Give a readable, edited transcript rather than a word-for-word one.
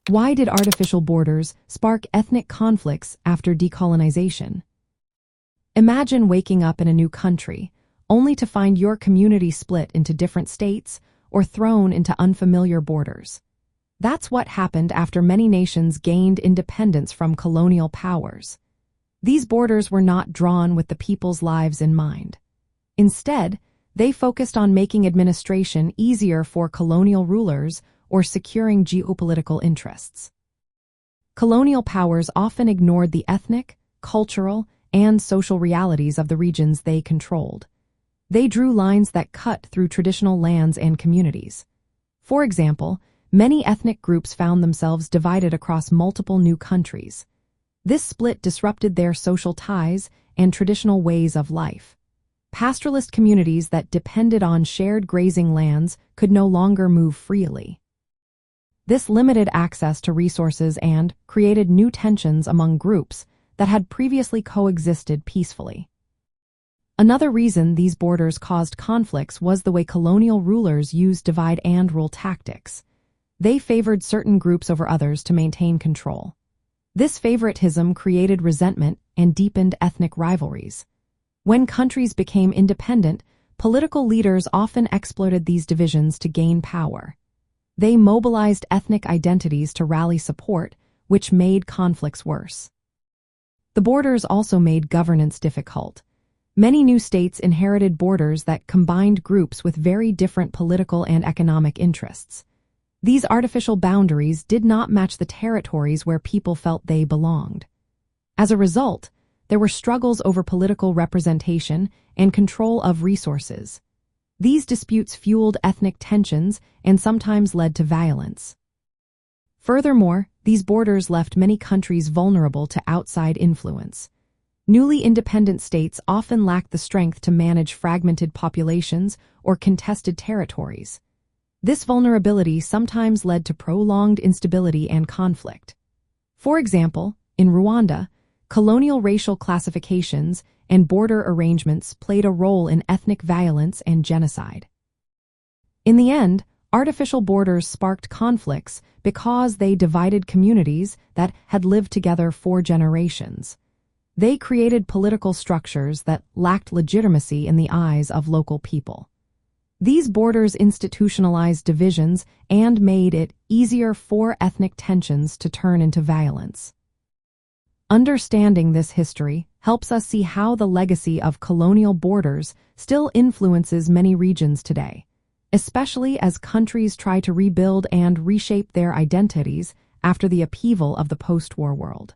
Why did artificial borders spark ethnic conflicts after decolonization? Imagine waking up in a new country, only to find your community split into different states or thrown into unfamiliar borders. That's what happened after many nations gained independence from colonial powers. These borders were not drawn with the people's lives in mind. Instead, they focused on making administration easier for colonial rulers or securing geopolitical interests. Colonial powers often ignored the ethnic, cultural, and social realities of the regions they controlled. They drew lines that cut through traditional lands and communities. For example, many ethnic groups found themselves divided across multiple new countries. This split disrupted their social ties and traditional ways of life. Pastoralist communities that depended on shared grazing lands could no longer move freely. This limited access to resources and created new tensions among groups that had previously coexisted peacefully. Another reason these borders caused conflicts was the way colonial rulers used divide-and-rule tactics. They favored certain groups over others to maintain control. This favoritism created resentment and deepened ethnic rivalries. When countries became independent, political leaders often exploited these divisions to gain power. They mobilized ethnic identities to rally support, which made conflicts worse. The borders also made governance difficult. Many new states inherited borders that combined groups with very different political and economic interests. These artificial boundaries did not match the territories where people felt they belonged. As a result, there were struggles over political representation and control of resources. These disputes fueled ethnic tensions and sometimes led to violence. Furthermore, these borders left many countries vulnerable to outside influence. Newly independent states often lacked the strength to manage fragmented populations or contested territories. This vulnerability sometimes led to prolonged instability and conflict. For example, in Rwanda, colonial racial classifications and border arrangements played a role in ethnic violence and genocide. In the end, artificial borders sparked conflicts because they divided communities that had lived together for generations. They created political structures that lacked legitimacy in the eyes of local people. These borders institutionalized divisions and made it easier for ethnic tensions to turn into violence. Understanding this history helps us see how the legacy of colonial borders still influences many regions today, especially as countries try to rebuild and reshape their identities after the upheaval of the post-war world.